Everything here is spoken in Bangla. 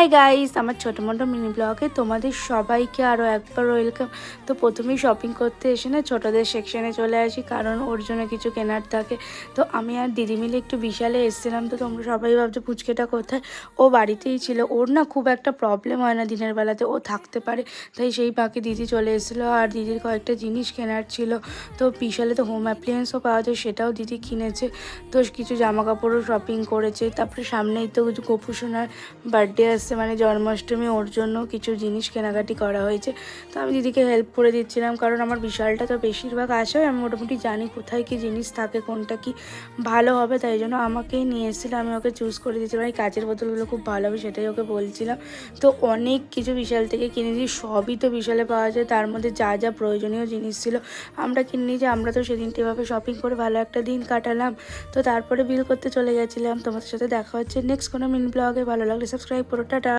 হাই গাইস, আমার ছোটো মোটো মিনি ব্লগে তোমাদের সবাইকে আরও একবার ওয়েলকাম। তো প্রথমেই শপিং করতে এসে না ছোটোদের সেকশনে চলে আসি, কারণ ওর জন্য কিছু কেনার থাকে। তো আমি আর দিদি মিলে একটু বিশালে এসেছিলাম। তো তোমরা সবাই ভাবছো পুচকেটা কোথায়, ও বাড়িতেই ছিল। ওর না খুব একটা প্রবলেম হয় না দিনের বেলাতে, ও থাকতে পারে। তাই সেই ফাঁকে দিদি চলে এসেছিলো, আর দিদির কয়েকটা জিনিস কেনার ছিল। তো বিশালে তো হোম অ্যাপ্লিয়েন্সও পাওয়া যায়, সেটাও দিদি কিনেছে। তো কিছু জামা কাপড়ও শপিং করেছে। তারপরে সামনেই তো গোপু সোনার বার্থডে আসছে, মানে জন্মাষ্টমী, ওর জন্য কিছু জিনিস কেনাকাটি করা হয়েছে। তো আমি দিদিকে হেল্প করে দিচ্ছিলাম, কারণ আমার বিশালটা তো বেশিরভাগ আসে, আমি মোটামুটি জানি কোথায় কি জিনিস থাকে, কোনটা কি ভালো হবে। তাই জন্য আমাকেই নিয়ে এসেছিলো, আমি ওকে চুজ করে দিয়েছিলাম। এই কাচের বোতলগুলো খুব ভালো হবে সেটাই ওকে বলছিলাম। তো অনেক কিছু বিশাল থেকে কিনেছি, সবই তো বিশালে পাওয়া যায়। তার মধ্যে যা যা প্রয়োজনীয় জিনিস ছিল আমরা কিনে যে আমরা তো সেদিনটি এভাবে শপিং করে ভালো একটা দিন কাটালাম। তো তারপরে বিল করতে চলে গেছিলাম। তোমাদের সাথে দেখা হচ্ছে নেক্সট কোনো মিনি ব্লগে। ভালো লাগলে সাবস্ক্রাইব করো।